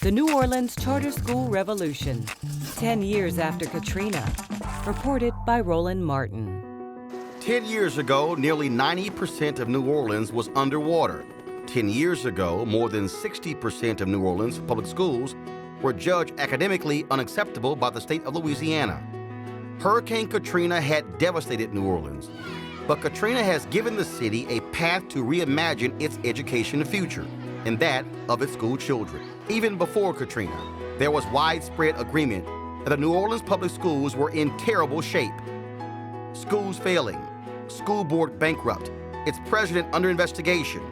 The New Orleans Charter School Revolution, 10 years after Katrina. Reported by Roland Martin. 10 years ago, nearly 90% of New Orleans was underwater. 10 years ago, more than 60% of New Orleans public schools were judged academically unacceptable by the state of Louisiana. Hurricane Katrina had devastated New Orleans, but Katrina has given the city a path to reimagine its education future, and that of its school children. Even before Katrina, there was widespread agreement that the New Orleans public schools were in terrible shape. Schools failing, school board bankrupt, its president under investigation.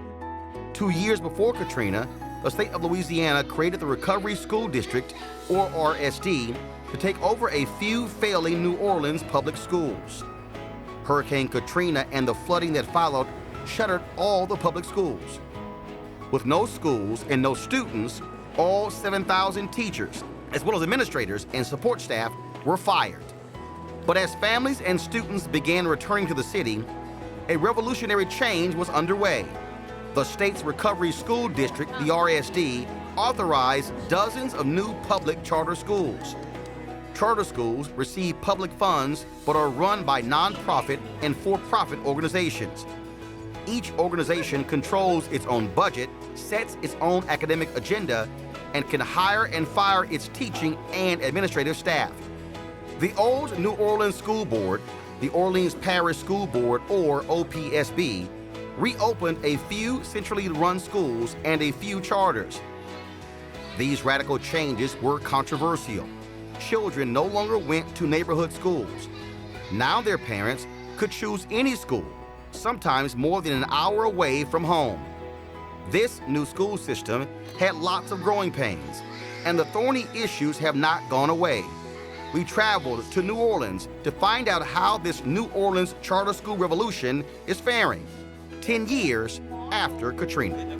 2 years before Katrina, the state of Louisiana created the Recovery School District, or RSD, to take over a few failing New Orleans public schools. Hurricane Katrina and the flooding that followed shuttered all the public schools. With no schools and no students, all 7,000 teachers, as well as administrators and support staff, were fired. But as families and students began returning to the city, a revolutionary change was underway. The state's Recovery School District, the RSD, authorized dozens of new public charter schools. Charter schools receive public funds but are run by nonprofit and for-profit organizations. Each organization controls its own budget, sets its own academic agenda, and can hire and fire its teaching and administrative staff. The old New Orleans School Board, the Orleans Parish School Board, or OPSB, reopened a few centrally run schools and a few charters. These radical changes were controversial. Children no longer went to neighborhood schools. Now their parents could choose any school, sometimes more than an hour away from home. This new school system had lots of growing pains, and the thorny issues have not gone away. We traveled to New Orleans to find out how this New Orleans charter school revolution is faring, 10 years after Katrina.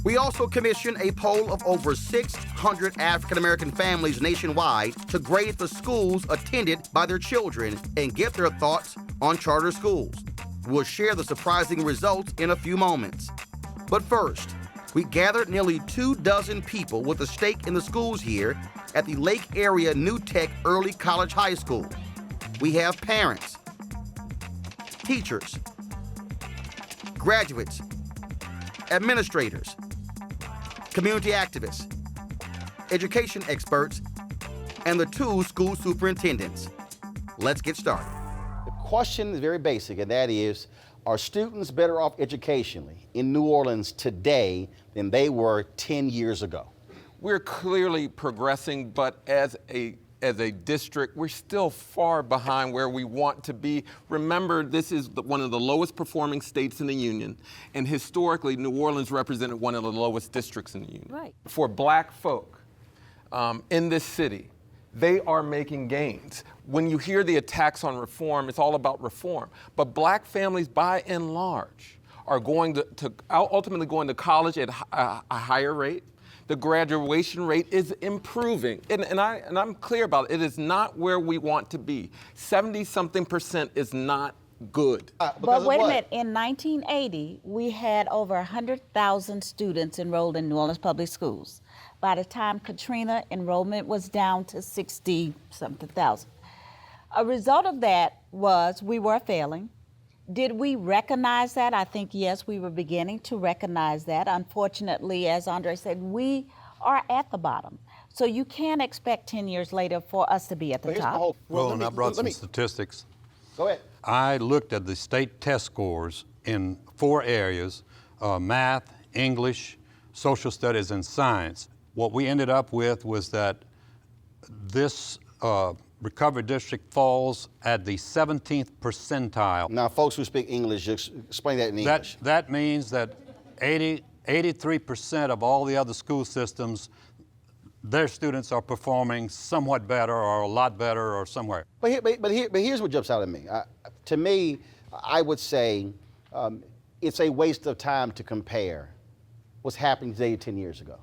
We also commissioned a poll of over 600 African-American families nationwide to grade the schools attended by their children and get their thoughts on charter schools. We'll share the surprising results in a few moments. But first, we gathered nearly 24 people with a stake in the schools here at the Lake Area New Tech Early College High School. We have parents, teachers, graduates, administrators, community activists, education experts, and the 2 school superintendents. Let's get started. The question is very basic, and that is, are students better off educationally in New Orleans today than they were 10 years ago? We're clearly progressing, but as a district, we're still far behind where we want to be. Remember, this is one of the lowest performing states in the union, and historically, New Orleans represented one of the lowest districts in the union. Right. For black folk in this city, they are making gains. When you hear the attacks on reform, it's all about reform. But black families, by and large, are going to ultimately going to college at a higher rate. The graduation rate is improving. And I'm clear about it. It is not where we want to be. 70-something% is not good. But wait a minute, in 1980, we had over 100,000 students enrolled in New Orleans public schools. By the time Katrina, enrollment was down to 60-something thousand. A result of that was we were failing. Did we recognize that? I think, yes, we were beginning to recognize that. Unfortunately, as Andre said, we are at the bottom. So you can't expect 10 years later for us to be at the top. Roland, I brought some statistics. Go ahead. I looked at the state test scores in 4 areas, math, English, social studies, and science. What we ended up with was that this Recovery District falls at the 17th percentile. Now, folks who speak English, just explain that in English. That means that 83% of all the other school systems, their students are performing somewhat better or a lot better or somewhere. But here's what jumps out at me. To me, I would say it's a waste of time to compare what's happening today 10 years ago.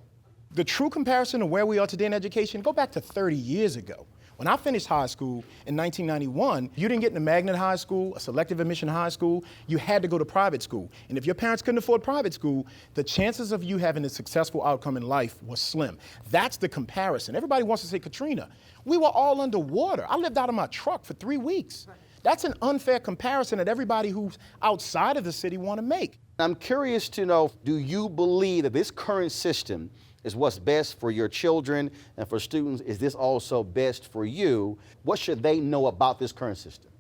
The true comparison of where we are today in education, go back to 30 years ago. When I finished high school in 1991, you didn't get into magnet high school, a selective admission high school. You had to go to private school. And if your parents couldn't afford private school, the chances of you having a successful outcome in life was slim. That's the comparison. Everybody wants to say Katrina. We were all underwater. I lived out of my truck for 3 weeks. That's an unfair comparison that everybody who's outside of the city want to make. I'm curious to know, do you believe that this current system is what's best for your children and for students? Is this also best for you? What should they know about this current system?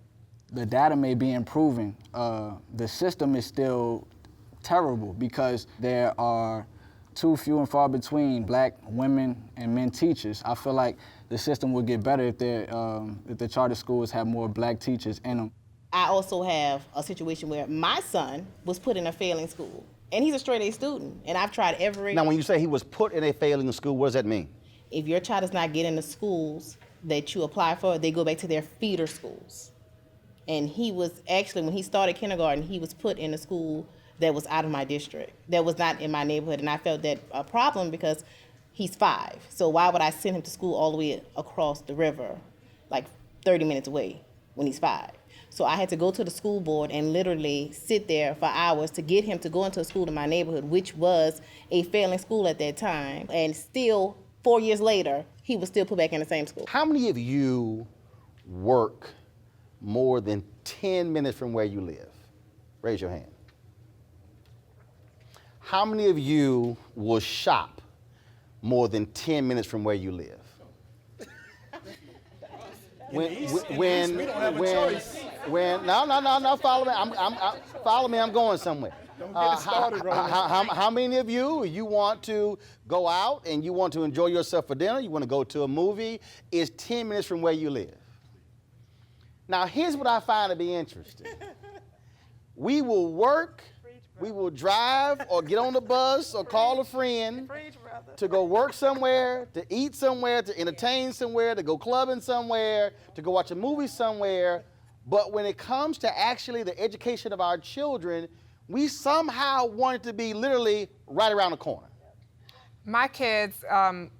The data may be improving. The system is still terrible because there are too few and far between black women and men teachers. I feel like the system would get better if the charter schools had more black teachers in them. I also have a situation where my son was put in a failing school, and he's a straight A student, and I've tried every... Now, when you say he was put in a failing school, what does that mean? If your child does not get in the schools that you apply for, they go back to their feeder schools. And he was actually, when he started kindergarten, he was put in a school that was out of my district, that was not in my neighborhood, and I felt that a problem because he's 5. So why would I send him to school all the way across the river, like 30 minutes away when he's 5? So I had to go to the school board and literally sit there for hours to get him to go into a school in my neighborhood, which was a failing school at that time. And still, 4 years later, he was still put back in the same school. How many of you work more than 10 minutes from where you live? Raise your hand. How many of you will shop more than 10 minutes from where you live? No, follow me. Follow me. I'm going somewhere. How many of you want to go out and you want to enjoy yourself for dinner? You want to go to a movie? Is 10 minutes from where you live? Now, here's what I find to be interesting. We will work, we will drive or get on the bus or call a friend to go work somewhere, to eat somewhere, to entertain somewhere, to go clubbing somewhere, to go watch a movie somewhere. But when it comes to actually the education of our children, we somehow want it to be literally right around the corner. My kids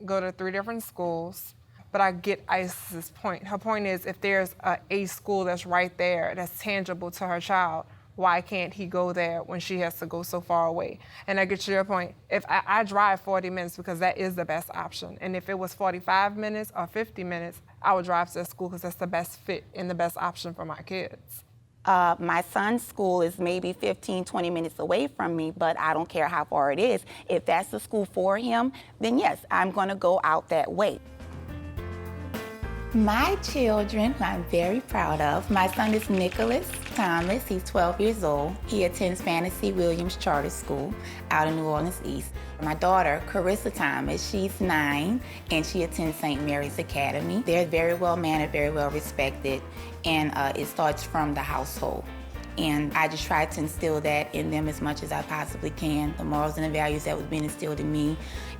go to 3 different schools, but I get Isis' point. Her point is if there's a school that's right there, that's tangible to her child, why can't he go there when she has to go so far away? And I get to your point. If I drive 40 minutes because that is the best option. And if it was 45 minutes or 50 minutes, I would drive to the school because that's the best fit and the best option for my kids. My son's school is maybe 15, 20 minutes away from me, but I don't care how far it is. If that's the school for him, then yes, I'm going to go out that way. My children, who I'm very proud of, my son is Nicholas Thomas. He's 12 years old. He attends Fantasy Williams Charter School out in New Orleans East. My daughter, Carissa Thomas, she's 9, and she attends St. Mary's Academy. They're very well mannered, very well respected, and it starts from the household. And I just try to instill that in them as much as I possibly can, the morals and the values that was being instilled in me,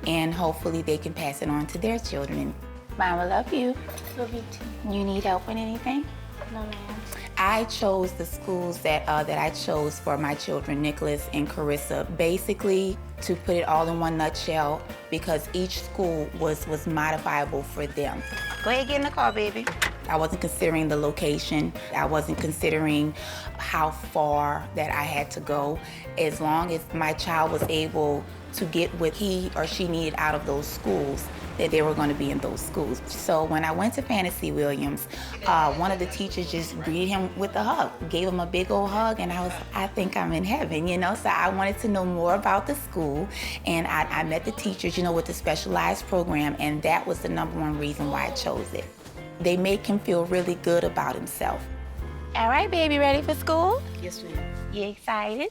and hopefully they can pass it on to their children. Mama, love you. Love you too. You need help with anything? No, ma'am. I chose the schools that I chose for my children, Nicholas and Carissa, basically to put it all in one nutshell, because each school was modifiable for them. Go ahead, get in the car, baby. I wasn't considering the location. I wasn't considering how far that I had to go. As long as my child was able to get what he or she needed out of those schools, that they were going to be in those schools. So when I went to Fantasy Williams, one of the teachers just greeted him with a hug, gave him a big old hug, and I think I'm in heaven, you know? So I wanted to know more about the school, and I met the teachers, you know, with the specialized program, and that was the #1 reason why I chose it. They make him feel really good about himself. All right, baby, ready for school? Yes, ma'am. You excited?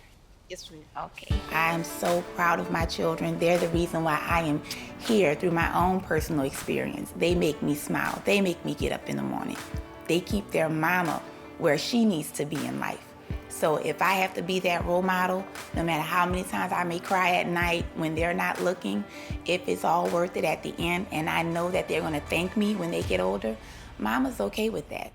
Yes, ma'am. Okay. I am so proud of my children. They're the reason why I am here through my own personal experience. They make me smile. They make me get up in the morning. They keep their mama where she needs to be in life. So if I have to be that role model, no matter how many times I may cry at night when they're not looking, if it's all worth it at the end, and I know that they're gonna thank me when they get older, mama's okay with that.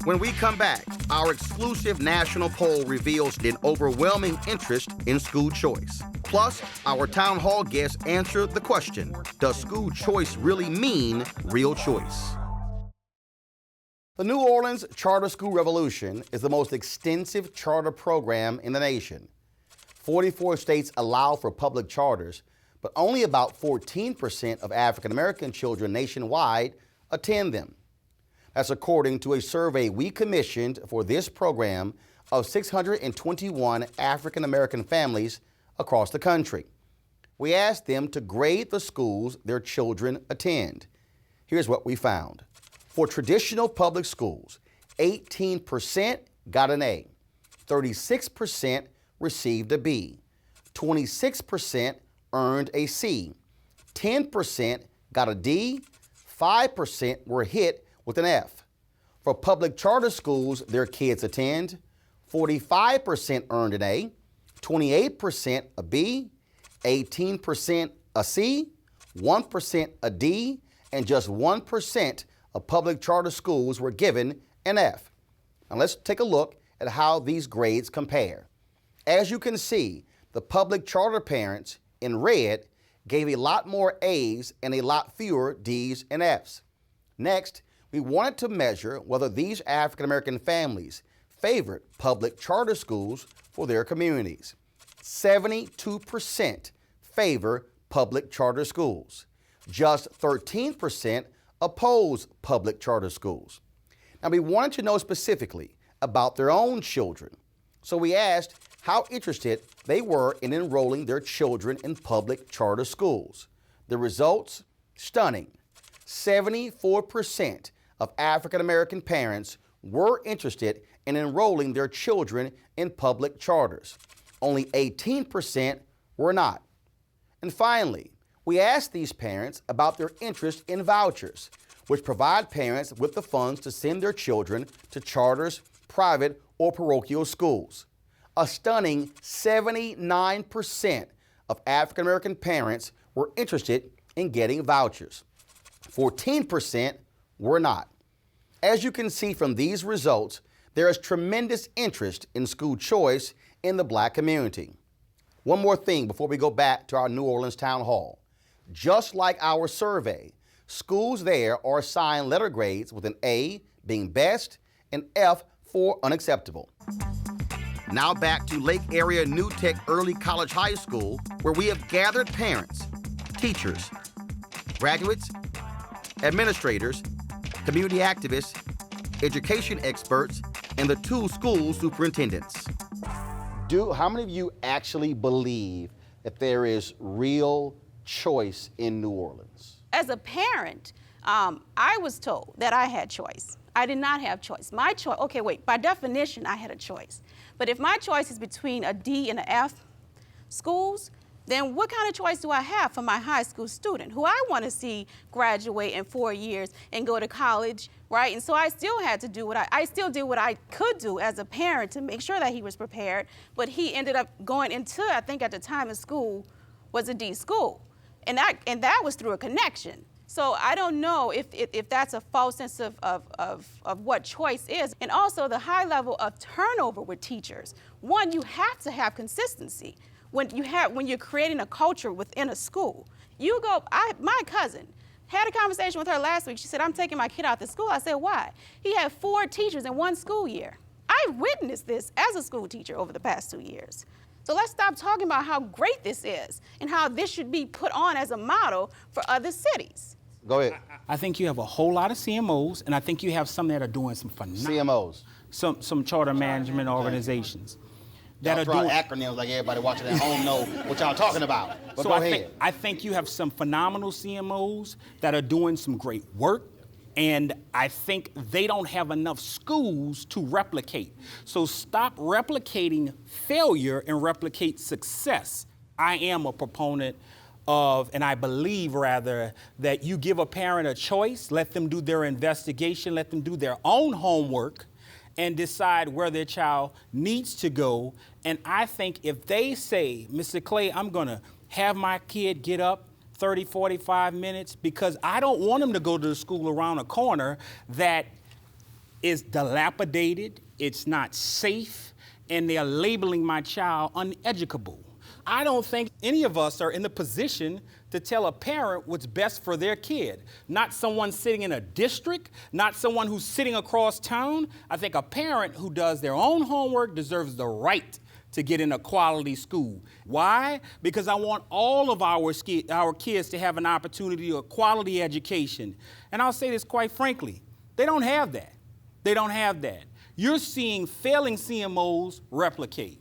When we come back, our exclusive national poll reveals an overwhelming interest in school choice. Plus, Plus, our town hall guests answer the question, does school choice really mean real choice? The New Orleans Charter School Revolution is the most extensive charter program in the nation. 44 states allow for public charters, but only about 14% of African American children nationwide attend them. That's according to a survey we commissioned for this program of 621 African American families across the country. We asked them to grade the schools their children attend. Here's what we found. For traditional public schools, 18% got an A, 36% received a B, 26% earned a C, 10% got a D, 5% were hit with an F. For public charter schools their kids attend, 45% earned an A, 28% a B, 18% a C, 1% a D, and just 1% of public charter schools were given an F. Now let's take a look at how these grades compare. As you can see, the public charter parents in red gave a lot more A's and a lot fewer D's and F's. Next, we wanted to measure whether these African American families favored public charter schools for their communities. 72% favor public charter schools. Just 13% oppose public charter schools. Now, we wanted to know specifically about their own children, so we asked how interested they were in enrolling their children in public charter schools. The results? Stunning. 74% of African American parents were interested in enrolling their children in public charters. Only 18% were not. And finally, we asked these parents about their interest in vouchers, which provide parents with the funds to send their children to charters, private, or parochial schools. A stunning 79% of African American parents were interested in getting vouchers. 14% were not. As you can see from these results, there is tremendous interest in school choice in the Black community. One more thing before we go back to our New Orleans Town Hall. Just like our survey, schools there are assigned letter grades with an A being best and F for unacceptable. Now back to Lake Area New Tech Early College High School, where we have gathered parents, teachers, graduates, administrators, community activists, education experts, and the 2 school superintendents. How many of you actually believe that there is real choice in New Orleans? As a parent, I was told that I had choice. I did not have choice. My choice, okay, wait, by definition, I had a choice. But if my choice is between a D and an F schools, then what kind of choice do I have for my high school student who I want to see graduate in 4 years and go to college, right? And so I still had to do I still did what I could do as a parent to make sure that he was prepared, but he ended up going into, I think at the time in school, was a D school. And that was through a connection. So I don't know if that's a false sense of what choice is. And also the high level of turnover with teachers. One, you have to have consistency. When you're creating a culture within a school, my cousin had a conversation with her last week. She said, I'm taking my kid out to school. I said, why? He had 4 teachers in 1 school year. I witnessed this as a school teacher over the past 2 years. So let's stop talking about how great this is and how this should be put on as a model for other cities. Go ahead. I think you have a whole lot of CMOs, and I think you have some that are doing some phenomenal. CMOs? Some charter management organizations. That are doing acronyms like everybody watching at home know what y'all talking about. But so go ahead. I think you have some phenomenal CMOs that are doing some great work, and I think they don't have enough schools to replicate. So stop replicating failure and replicate success. I am a proponent of, and I believe rather, that you give a parent a choice, let them do their investigation, let them do their own homework, and decide where their child needs to go. And I think if they say, Mr. Clay, I'm gonna have my kid get up 30, 45 minutes because I don't want him to go to the school around the corner that is dilapidated, it's not safe, and they're labeling my child uneducable. I don't think any of us are in the position to tell a parent what's best for their kid. Not someone sitting in a district, not someone who's sitting across town. I think a parent who does their own homework deserves the right to get in a quality school. Why? Because I want all of our kids to have an opportunity to a quality education. And I'll say this quite frankly, they don't have that. They don't have that. You're seeing failing CMOs replicate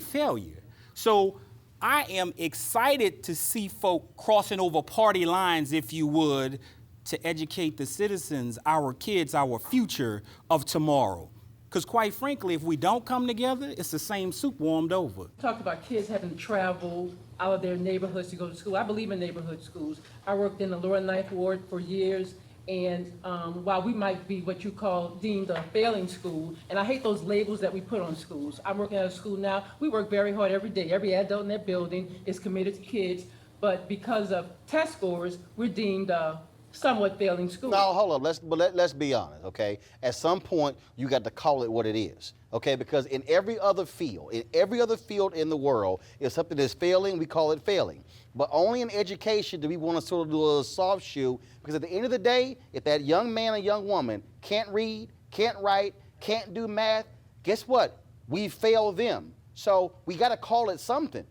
failure. So I am excited to see folk crossing over party lines, if you would, to educate the citizens, our kids, our future of tomorrow. Because quite frankly, if we don't come together, it's the same soup warmed over. Talked about kids having to travel out of their neighborhoods to go to school. I believe in neighborhood schools. I worked in the lower Ninth Ward for years, and while we might be what you call deemed a failing school, and I hate those labels that we put on schools. I'm working at a school now. We work very hard every day. Every adult in that building is committed to kids, but because of test scores, we're deemed somewhat failing school. Now, hold on. Let's be honest, okay? At some point, you got to call it what it is, okay? Because in every other field in the world, if something is failing, we call it failing. But only in education do we want to sort of do a soft shoe, because at the end of the day, if that young man or young woman can't read, can't write, can't do math, guess what? We fail them. So we got to call it something.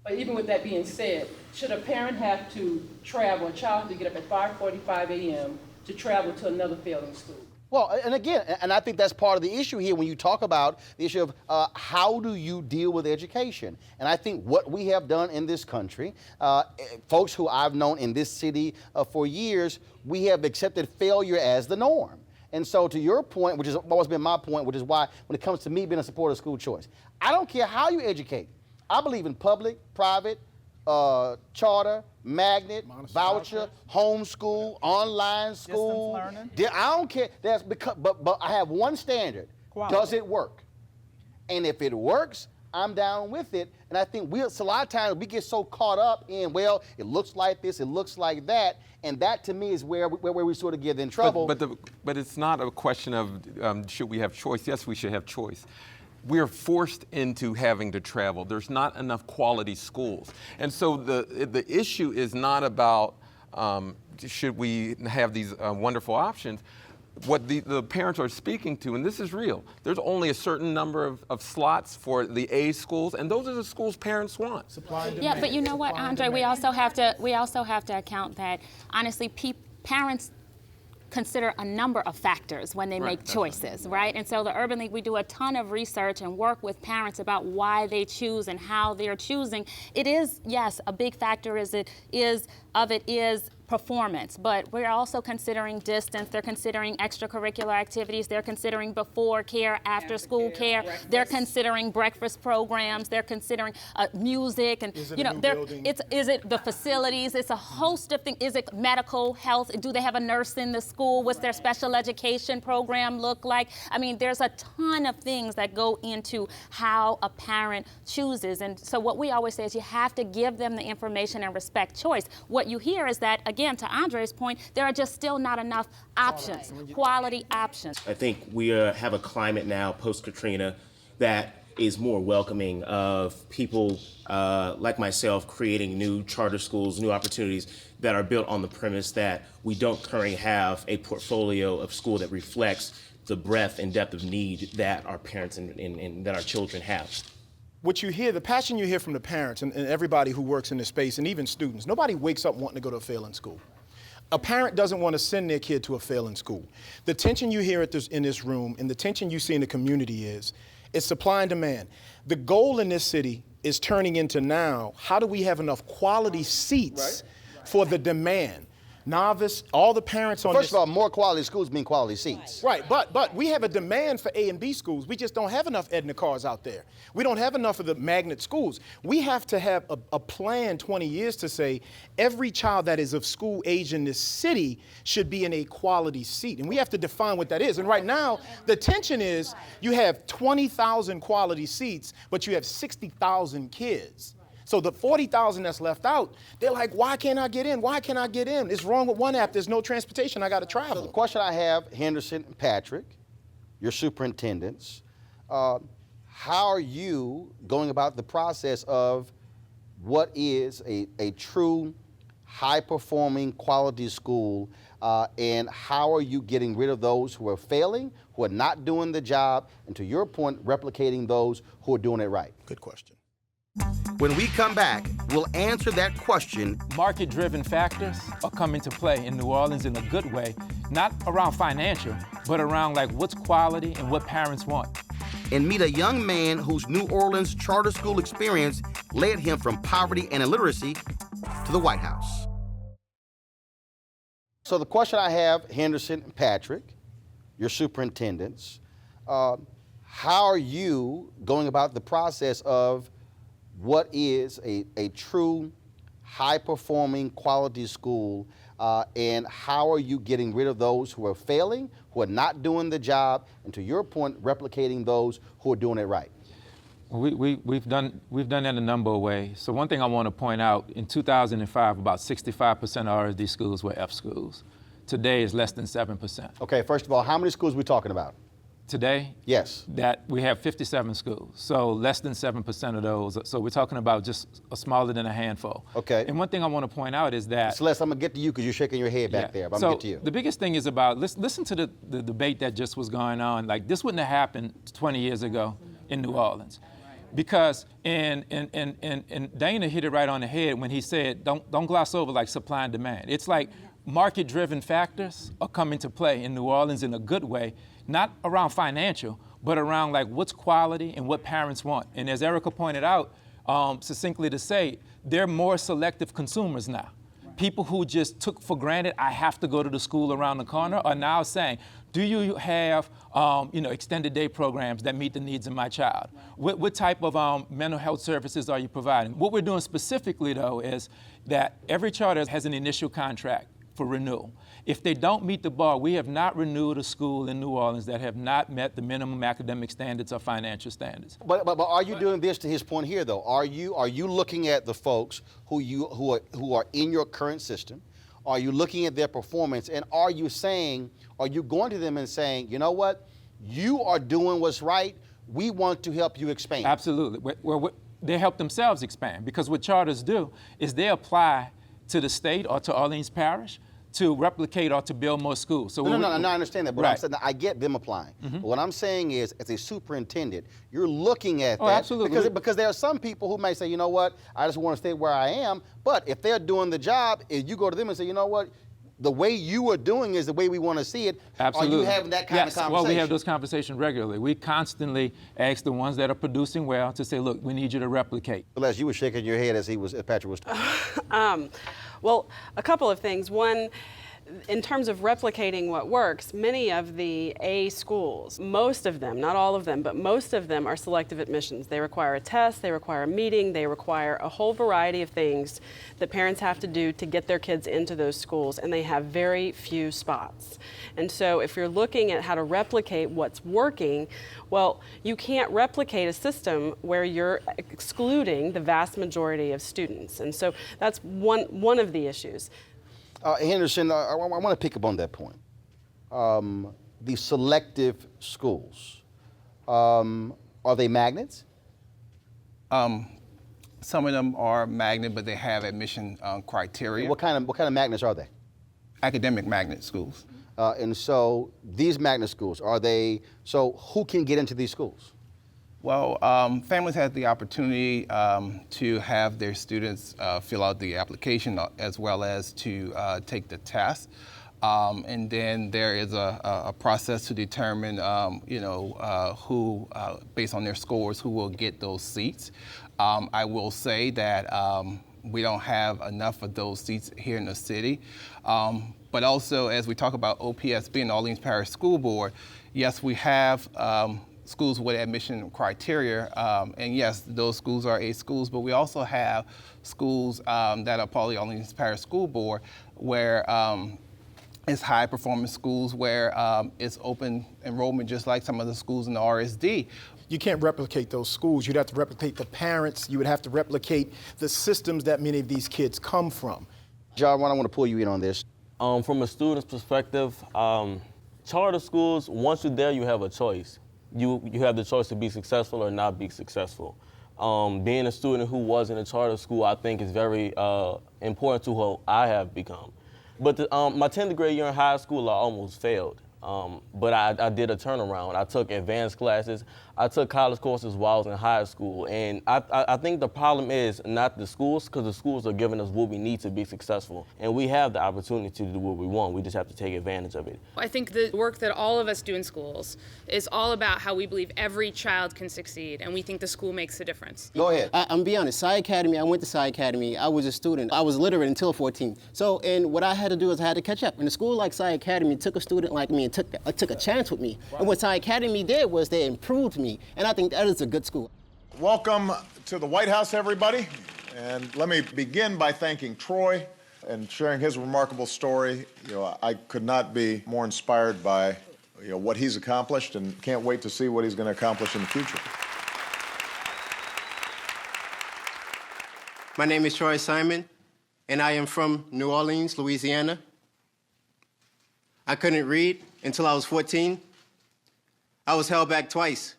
But even with that being said, should a parent have to travel, a child have to get up at 5:45 a.m. to travel to another failing school? Well, and again, and I think that's part of the issue here when you talk about the issue of how do you deal with education. And I think what we have done in this country, folks who I've known in this city for years, we have accepted failure as the norm. And so to your point, which has always been my point, which is why when it comes to me being a supporter of school choice, I don't care how you educate. I believe in public, private, charter, magnet, voucher, homeschool, online school. Distance learning. I don't care. That's because, but I have one standard. Quality. Does it work? And if it works, I'm down with it. And I think so a lot of times we get so caught up in, well, it looks like this, it looks like that, and that to me is where we sort of get in trouble. But it's not a question of should we have choice? Yes, we should have choice. We're forced into having to travel. There's not enough quality schools. And so the issue is not about should we have these wonderful options. What the parents are speaking to, and this is real, there's only a certain number of slots for the A schools, and those are the schools parents want. Supply and Yeah, demand. but you know what, Andre, we also have to account that, honestly, parents consider a number of factors when they make choices, right? And so the Urban League, we do a ton of research and work with parents about why they choose and how they're choosing. It is, yes, a big factor is performance, but we're also considering distance. They're considering extracurricular activities. They're considering before care, after school care. Breakfast. They're considering breakfast programs. They're considering music, and Is it a new building? is it the facilities? It's a host of things. Is it medical health? Do they have a nurse in the school? What's their special education program look like? I mean, there's a ton of things that go into how a parent chooses. And so what we always say is you have to give them the information and respect choice. What you hear is that, again, to Andre's point, there are just still not enough options, quality options. I think we have a climate now, post-Katrina, that is more welcoming of people like myself creating new charter schools, new opportunities that are built on the premise that we don't currently have a portfolio of school that reflects the breadth and depth of need that our parents and that our children have. What you hear, the passion you hear from the parents and everybody who works in this space, and even students, nobody wakes up wanting to go to a failing school. A parent doesn't want to send their kid to a failing school. The tension you hear in this room and the tension you see in the community is supply and demand. The goal in this city is turning into now, how do we have enough quality seats for the demand? Novice, all the parents on First of all, more quality schools mean quality seats. Right, but we have a demand for A and B schools. We just don't have enough Edna cars out there. We don't have enough of the magnet schools. We have to have a plan 20 years to say every child that is of school age in this city should be in a quality seat. And we have to define what that is. And right now, the tension is you have 20,000 quality seats, but you have 60,000 kids. So the 40,000 that's left out, they're like, why can't I get in? Why can't I get in? It's wrong with one app. There's no transportation. I got to travel. So the question I have, Henderson and Patrick, your superintendents, how are you going about the process of what is a true high-performing quality school, and how are you getting rid of those who are failing, who are not doing the job, and to your point, replicating those who are doing it right? Good question. When we come back, we'll answer that question. Market-driven factors are coming to play in New Orleans in a good way, not around financial, but around like what's quality and what parents want. And meet a young man whose New Orleans charter school experience led him from poverty and illiteracy to the White House. So the question I have, Henderson and Patrick, your superintendents, how are you going about the process of what is a true high-performing quality school, and how are you getting rid of those who are failing, who are not doing the job, and to your point, replicating those who are doing it right? We've done that a number of ways. So one thing I want to point out, in 2005, about 65% of RSD schools were F schools. Today is less than 7%. Okay, first of all, how many schools are we talking about? Today? Yes. That we have 57 schools, so less than 7% of those. So we're talking about just smaller than a handful. Okay. And one thing I want to point out is that— Celeste, I'm gonna get to you because you're shaking your head back there, but I'm gonna get to you. The biggest thing is about, listen to the debate that just was going on. Like, this wouldn't have happened 20 years ago in New Orleans. Because, and Dana hit it right on the head when he said, don't gloss over like supply and demand. It's like market-driven factors are coming to play in New Orleans in a good way, not around financial, but around like what's quality and what parents want. And as Erica pointed out, succinctly to say, they're more selective consumers now. People who just took for granted, I have to go to the school around the corner, are now saying, do you have extended day programs that meet the needs of my child? What type of mental health services are you providing? What we're doing specifically, though, is that every charter has an initial contract for renewal. If they don't meet the bar, we have not renewed a school in New Orleans that have not met the minimum academic standards or financial standards. But are you doing this, to his point here, though? Are you looking at the folks who are in your current system? Are you looking at their performance, and are you going to them and saying, you know what, you are doing what's right, we want to help you expand? Absolutely. They help themselves expand, because what charters do is they apply to the state or to Orleans Parish to replicate or to build more schools. So no, I understand that, but right. I'm saying that I get them applying. But what I'm saying is, as a superintendent, you're looking at that. Absolutely. Because there are some people who may say, you know what, I just want to stay where I am, but if they're doing the job, if you go to them and say, you know what, the way you are doing is the way we want to see it. Absolutely. Are you having that kind of conversation? Well, we have those conversations regularly. We constantly ask the ones that are producing well to say, look, we need you to replicate. Celeste, you were shaking your head as Patrick was talking. Well, a couple of things. One, in terms of replicating what works, many of the A schools, most of them, not all of them, but most of them are selective admissions. They require a test, they require a meeting, they require a whole variety of things that parents have to do to get their kids into those schools, and they have very few spots. And so if you're looking at how to replicate what's working, well, you can't replicate a system where you're excluding the vast majority of students. And so that's one of the issues. Henderson, I want to pick up on that point. The selective schools, are they magnets? Some of them are magnet, but they have admission criteria. What kind of magnets are they? Academic magnet schools. And so these magnet schools, so who can get into these schools? Well, families have the opportunity to have their students fill out the application as well as to take the test. And then there is a process to determine, who, based on their scores, who will get those seats. I will say that we don't have enough of those seats here in the city. But also, as we talk about OPSB and Orleans Parish School Board, yes, we have schools with admission criteria, and yes, those schools are A schools, but we also have schools that are part of the Orleans Parish School Board where it's high performance schools where it's open enrollment just like some of the schools in the RSD. You can't replicate those schools. You'd have to replicate the parents. You would have to replicate the systems that many of these kids come from. John, I want to pull you in on this. From a student's perspective, charter schools, once you're there, you have a choice. you have the choice to be successful or not be successful. Being a student who was in a charter school, I think is very important to who I have become. But my 10th grade year in high school, I almost failed. But I did a turnaround. I took advanced classes. I took college courses while I was in high school. And I think the problem is not the schools, because the schools are giving us what we need to be successful. And we have the opportunity to do what we want. We just have to take advantage of it. I think the work that all of us do in schools is all about how we believe every child can succeed, and we think the school makes a difference. Go ahead. I'm be honest, Psy Academy, I went to Psy Academy. I was a student. I was illiterate until 14. So, and what I had to do is I had to catch up. And a school like Psy Academy took a student like me and took a chance with me. And what Psy Academy did was they improved me. And I think that is a good school. Welcome to the White House, everybody. And let me begin by thanking Troy and sharing his remarkable story. You know, I could not be more inspired by what he's accomplished, and can't wait to see what he's going to accomplish in the future. My name is Troy Simon, and I am from New Orleans, Louisiana. I couldn't read until I was 14. I was held back twice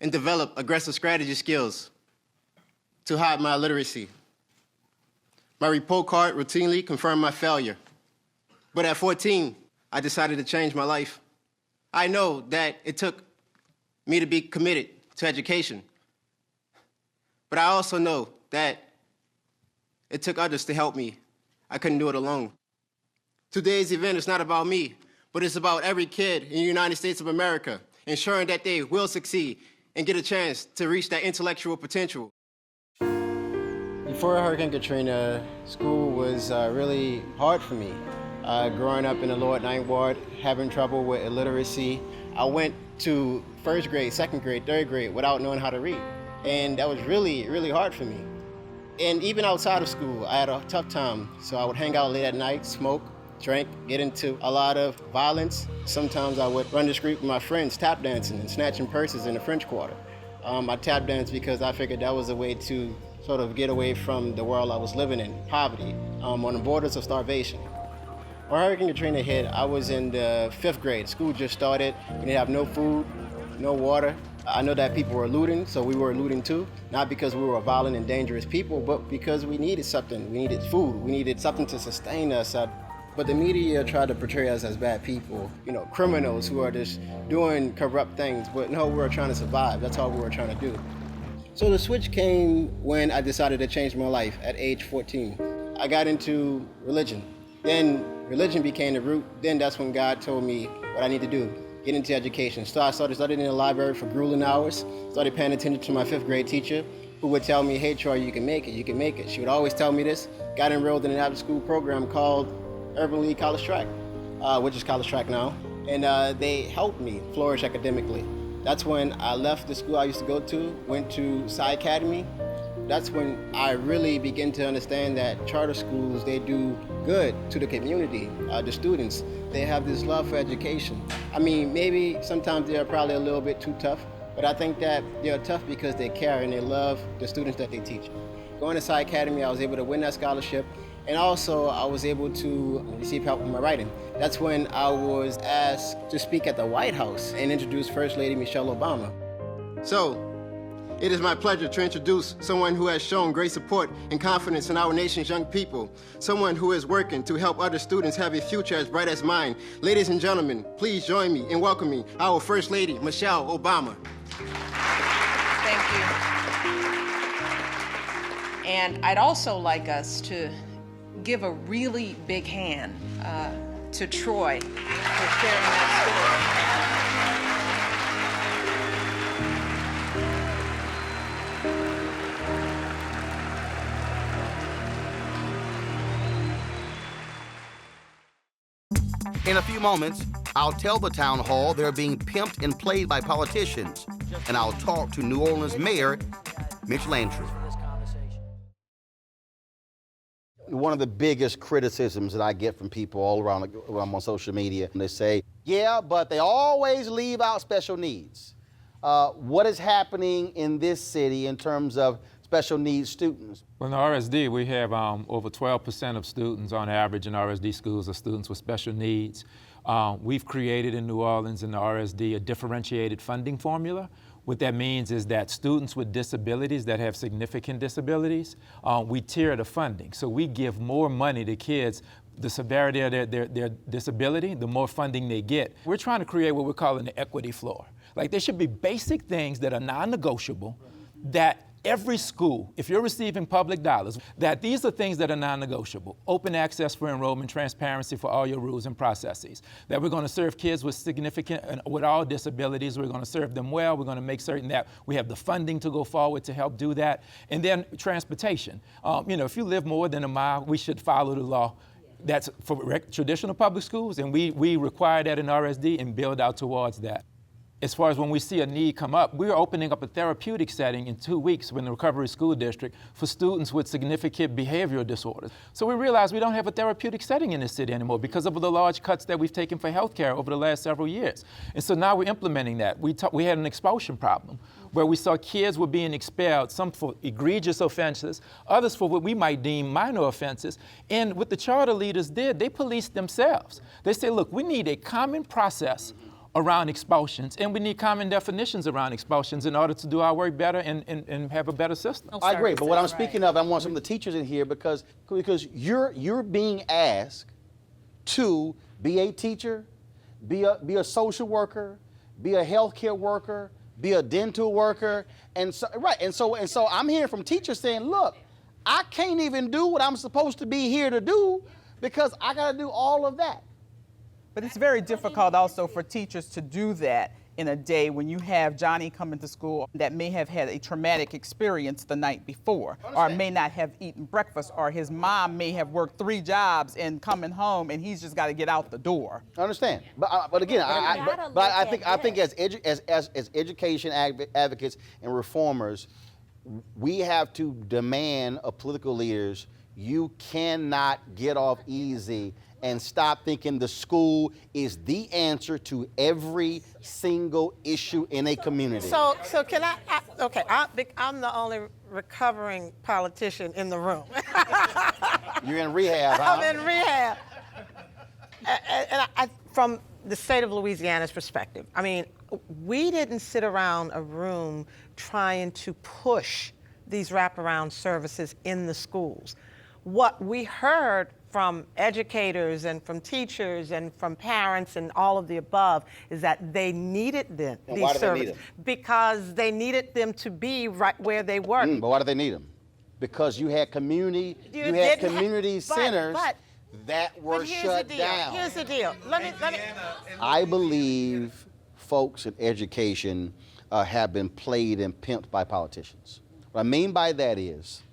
and developed aggressive strategy skills to hide my illiteracy. My report card routinely confirmed my failure. But at 14, I decided to change my life. I know that it took me to be committed to education, but I also know that it took others to help me. I couldn't do it alone. Today's event is not about me, but it's about every kid in the United States of America, ensuring that they will succeed and get a chance to reach their intellectual potential. Before Hurricane Katrina, school was really hard for me. Growing up in the Lower Ninth Ward, having trouble with illiteracy, I went to first grade, second grade, third grade without knowing how to read. And that was really, really hard for me. And even outside of school, I had a tough time. So I would hang out late at night, smoke, drink, get into a lot of violence. Sometimes I would run the street with my friends, tap dancing and snatching purses in the French Quarter. I tap danced because I figured that was a way to sort of get away from the world I was living in, poverty, on the borders of starvation. When Hurricane Katrina hit, I was in the 5th grade. School just started. We didn't have no food, no water. I know that people were looting, so we were looting too. Not because we were violent and dangerous people, but because we needed something. We needed food. We needed something to sustain us. But the media tried to portray us as bad people, criminals who are just doing corrupt things. But no, we were trying to survive. That's all we were trying to do. So the switch came when I decided to change my life at age 14. I got into religion. Then religion became the root. Then that's when God told me what I need to do, get into education. So I started studying in the library for grueling hours, started paying attention to my 5th grade teacher, who would tell me, hey, Troy, you can make it, you can make it. She would always tell me this. Got enrolled in an after-school program called Urban League College Track, which is College Track now. And they helped me flourish academically. That's when I left the school I used to go to, went to Psy Academy. That's when I really began to understand that charter schools, they do good to the community, the students. They have this love for education. I mean, maybe sometimes they're probably a little bit too tough, but I think that they're tough because they care and they love the students that they teach. Going to Psy Academy, I was able to win that scholarship, and also I was able to receive help with my writing. That's when I was asked to speak at the White House and introduce First Lady Michelle Obama. So, it is my pleasure to introduce someone who has shown great support and confidence in our nation's young people, someone who is working to help other students have a future as bright as mine. Ladies and gentlemen, please join me in welcoming our First Lady, Michelle Obama. Thank you. And I'd also like us to give a really big hand to Troy for sharing that story. In a few moments, I'll tell the town hall they're being pimped and played by politicians, and I'll talk to New Orleans Mayor Mitch Landrieu. One of the biggest criticisms that I get from people all around when I'm on social media, and they say, yeah, but they always leave out special needs. What is happening in this city in terms of special needs students? Well, in the RSD, we have over 12% of students on average in RSD schools are students with special needs. We've created in New Orleans in the RSD a differentiated funding formula. What that means is that students with disabilities that have significant disabilities, we tier the funding. So we give more money to kids. The severity of their disability, the more funding they get. We're trying to create what we're calling the equity floor. Like there should be basic things that are non-negotiable that every school, if you're receiving public dollars, that these are things that are non-negotiable. Open access for enrollment, transparency for all your rules and processes. That we're going to serve kids with with all disabilities. We're going to serve them well. We're going to make certain that we have the funding to go forward to help do that. And then transportation. If you live more than a mile, we should follow the law. That's for traditional public schools, and we require that in RSD and build out towards that. As far as when we see a need come up, we're opening up a therapeutic setting in 2 weeks in the Recovery School District for students with significant behavioral disorders. So we realize we don't have a therapeutic setting in this city anymore because of the large cuts that we've taken for healthcare over the last several years. And so now we're implementing that. We had an expulsion problem where we saw kids were being expelled, some for egregious offenses, others for what we might deem minor offenses. And what the charter leaders did, they policed themselves. They said, look, we need a common process around expulsions, and we need common definitions around expulsions in order to do our work better and have a better system. I agree, but what I'm speaking of, I want some of the teachers in here because you're being asked to be a teacher, be a social worker, be a healthcare worker, be a dental worker, and so I'm hearing from teachers saying, look, I can't even do what I'm supposed to be here to do because I got to do all of that. But it's very difficult also for teachers to do that in a day when you have Johnny coming to school that may have had a traumatic experience the night before, or may not have eaten breakfast, or his mom may have worked 3 jobs and coming home and he's just got to get out the door. I understand, but again, I think as education advocates and reformers, we have to demand of political leaders, you cannot get off easy and stop thinking the school is the answer to every single issue in a community. So can I'm the only recovering politician in the room. You're in rehab, huh? I'm in rehab. And from the state of Louisiana's perspective, I mean, we didn't sit around a room trying to push these wraparound services in the schools. What we heard from educators and from teachers and from parents and all of the above is that they needed them, these services, because they needed them to be right where they were. But why do they need them? Because you had community centers that were shut down. Here's the deal. Let me. I believe folks in education have been played and pimped by politicians. What I mean by that is,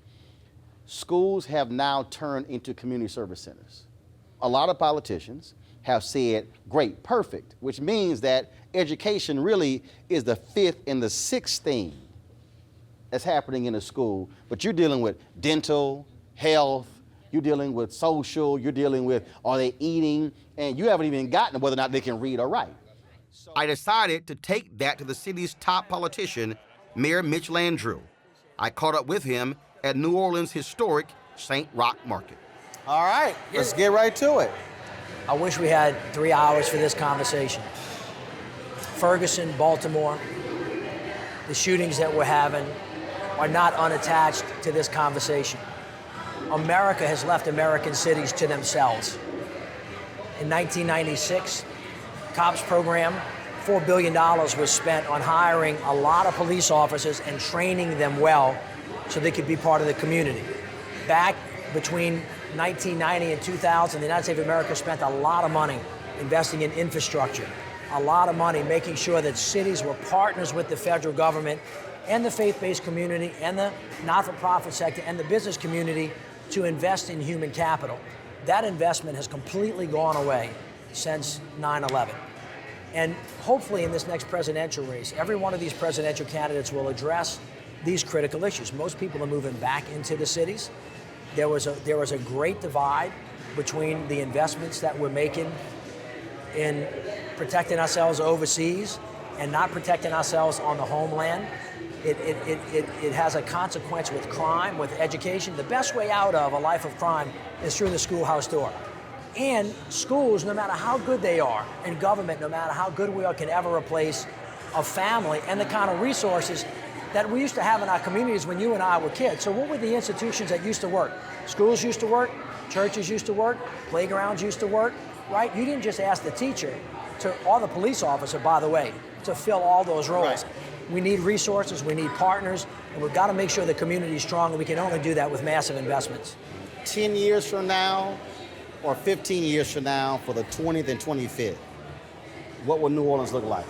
schools have now turned into community service centers. A lot of politicians have said, great, perfect, which means that education really is the 5th and the 6th thing that's happening in a school, but you're dealing with dental, health, you're dealing with social, you're dealing with are they eating, and you haven't even gotten whether or not they can read or write. I decided to take that to the city's top politician, Mayor Mitch Landrieu. I caught up with him at New Orleans' historic St. Roch Market. All right, let's get right to it. I wish we had 3 hours for this conversation. Ferguson, Baltimore, the shootings that we're having are not unattached to this conversation. America has left American cities to themselves. In 1996, COPS program, $4 billion was spent on hiring a lot of police officers and training them well so they could be part of the community. Back between 1990 and 2000, the United States of America spent a lot of money investing in infrastructure, a lot of money making sure that cities were partners with the federal government and the faith-based community and the not-for-profit sector and the business community to invest in human capital. That investment has completely gone away since 9/11. And hopefully in this next presidential race, every one of these presidential candidates will address these critical issues. Most people are moving back into the cities. There was a great divide between the investments that we're making in protecting ourselves overseas and not protecting ourselves on the homeland. It has a consequence with crime, with education. The best way out of a life of crime is through the schoolhouse door. And schools, no matter how good they are, and government, no matter how good we are, can ever replace a family and the kind of resources that we used to have in our communities when you and I were kids. So what were the institutions that used to work? Schools used to work, churches used to work, playgrounds used to work, right? You didn't just ask the teacher or the police officer, by the way, to fill all those roles. Right. We need resources, we need partners, and we've got to make sure the community is strong, and we can only do that with massive investments. 10 years from now, or 15 years from now, for the 20th and 25th, what will New Orleans look like?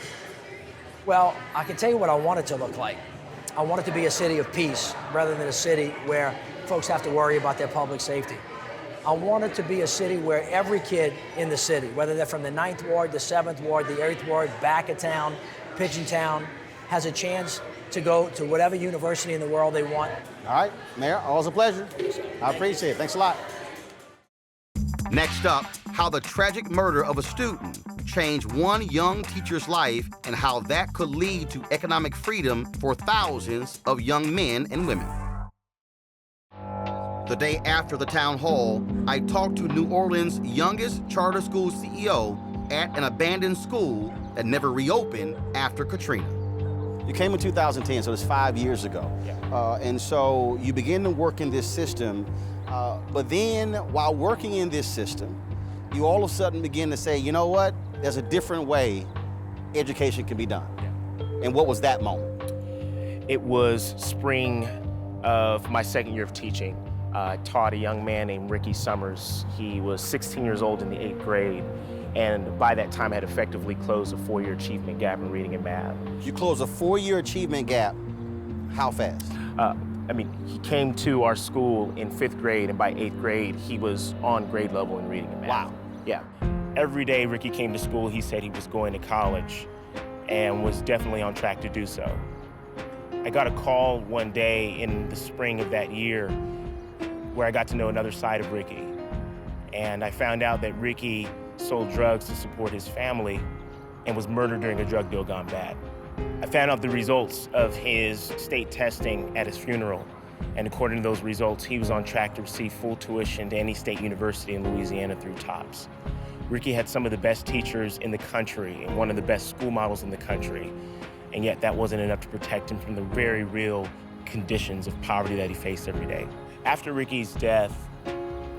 Well, I can tell you what I want it to look like. I want it to be a city of peace rather than a city where folks have to worry about their public safety. I want it to be a city where every kid in the city, whether they're from the 9th Ward, the 7th Ward, the 8th Ward, back of town, Pigeon Town, has a chance to go to whatever university in the world they want. All right, Mayor, always a pleasure. I appreciate it. Thanks a lot. Next up, how the tragic murder of a student changed one young teacher's life and how that could lead to economic freedom for thousands of young men and women. The day after the town hall, I talked to New Orleans' youngest charter school CEO at an abandoned school that never reopened after Katrina. You came in 2010, so it's 5 years ago. Yeah. And so you begin to work in this system, but then while working in this system, you all of a sudden begin to say, you know what, there's a different way education can be done. Yeah. And what was that moment? It was spring of my second year of teaching. I taught a young man named Ricky Summers. He was 16 years old in the 8th grade, and by that time I had effectively closed a 4-year achievement gap in reading and math. You closed a 4-year achievement gap, how fast? He came to our school in 5th grade, and by 8th grade, he was on grade level in reading and math. Wow. Yeah. Every day Ricky came to school, he said he was going to college and was definitely on track to do so. I got a call one day in the spring of that year where I got to know another side of Ricky. And I found out that Ricky sold drugs to support his family and was murdered during a drug deal gone bad. I found out the results of his state testing at his funeral, and according to those results, he was on track to receive full tuition to any state university in Louisiana through TOPS. Ricky had some of the best teachers in the country and one of the best school models in the country, and yet that wasn't enough to protect him from the very real conditions of poverty that he faced every day. After Ricky's death,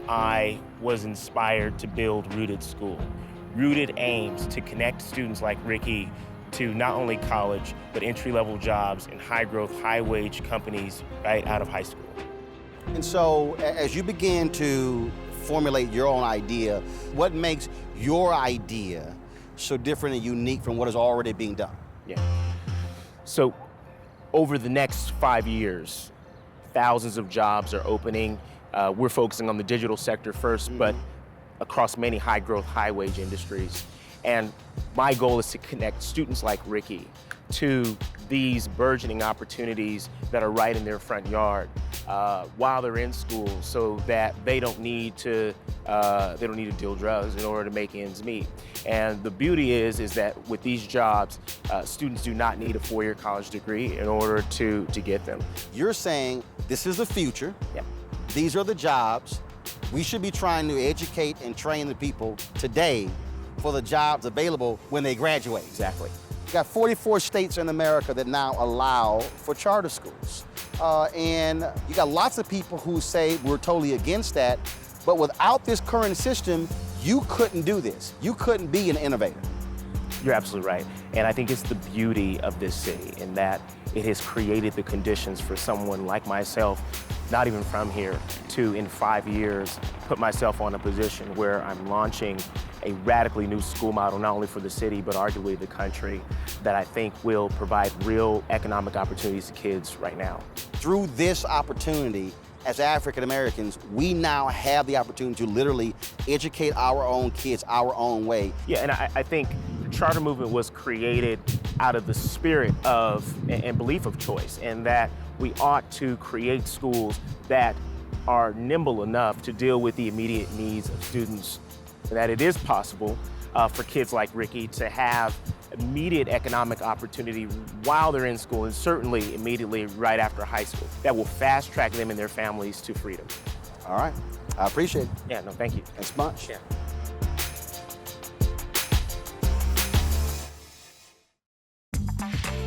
I was inspired to build Rooted School. Rooted aims to connect students like Ricky to not only college, but entry-level jobs in high-growth, high-wage companies right out of high school. And so as you begin to formulate your own idea, what makes your idea so different and unique from what is already being done? Yeah. So over the next 5 years, thousands of jobs are opening. We're focusing on the digital sector first, but across many high-growth, high-wage industries. And my goal is to connect students like Ricky to these burgeoning opportunities that are right in their front yard while they're in school, so that they don't need to deal drugs in order to make ends meet. And the beauty is that with these jobs, students do not need a 4-year college degree in order to get them. You're saying this is the future. Yep. These are the jobs. We should be trying to educate and train the people today for the jobs available when they graduate. Exactly. We've got 44 states in America that now allow for charter schools. And you got lots of people who say we're totally against that, but without this current system, you couldn't do this. You couldn't be an innovator. You're absolutely right. And I think it's the beauty of this city in that it has created the conditions for someone like myself, not even from here, to in 5 years put myself on a position where I'm launching a radically new school model, not only for the city, but arguably the country, that I think will provide real economic opportunities to kids right now. Through this opportunity, as African Americans, we now have the opportunity to literally educate our own kids our own way. Yeah, and I think the charter movement was created out of the spirit of and belief of choice, and that we ought to create schools that are nimble enough to deal with the immediate needs of students, and that it is possible for kids like Ricky to have immediate economic opportunity while they're in school, and certainly immediately right after high school, that will fast track them and their families to freedom. All right, I appreciate it. Yeah, no, thank you. Thanks much. Yeah.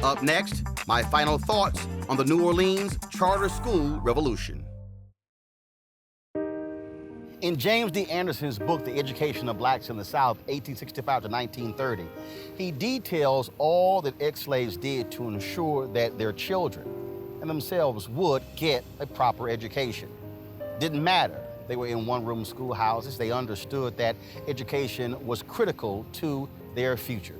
Up next, my final thoughts on the New Orleans charter school revolution. In James D. Anderson's book, The Education of Blacks in the South, 1865 to 1930, he details all that ex-slaves did to ensure that their children and themselves would get a proper education. Didn't matter. They were in one-room schoolhouses. They understood that education was critical to their future.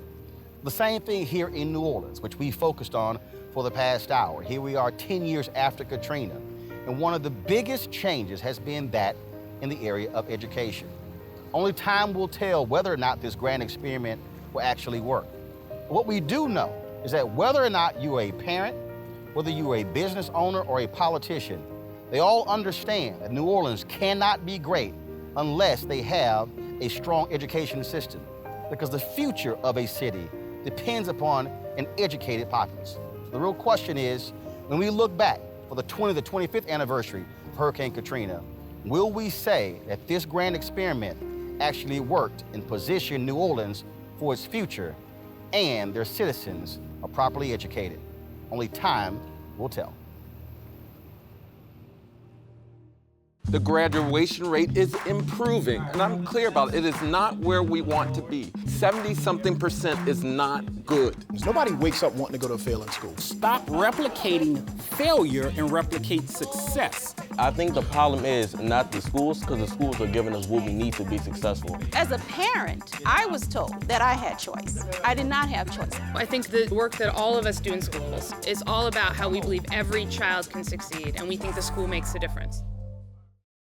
The same thing here in New Orleans, which we focused on for the past hour. Here we are 10 years after Katrina, and one of the biggest changes has been that in the area of education. Only time will tell whether or not this grand experiment will actually work. What we do know is that whether or not you're a parent, whether you're a business owner or a politician, they all understand that New Orleans cannot be great unless they have a strong education system, because the future of a city depends upon an educated populace. The real question is, when we look back for the 25th anniversary of Hurricane Katrina, will we say that this grand experiment actually worked and positioned New Orleans for its future and their citizens are properly educated? Only time will tell. The graduation rate is improving, and I'm clear about it. It is not where we want to be. 70-something% is not good. Nobody wakes up wanting to go to a failing school. Stop replicating failure and replicate success. I think the problem is not the schools, because the schools are giving us what we need to be successful. As a parent, I was told that I had choice. I did not have choice. I think the work that all of us do in schools is all about how we believe every child can succeed, and we think the school makes a difference.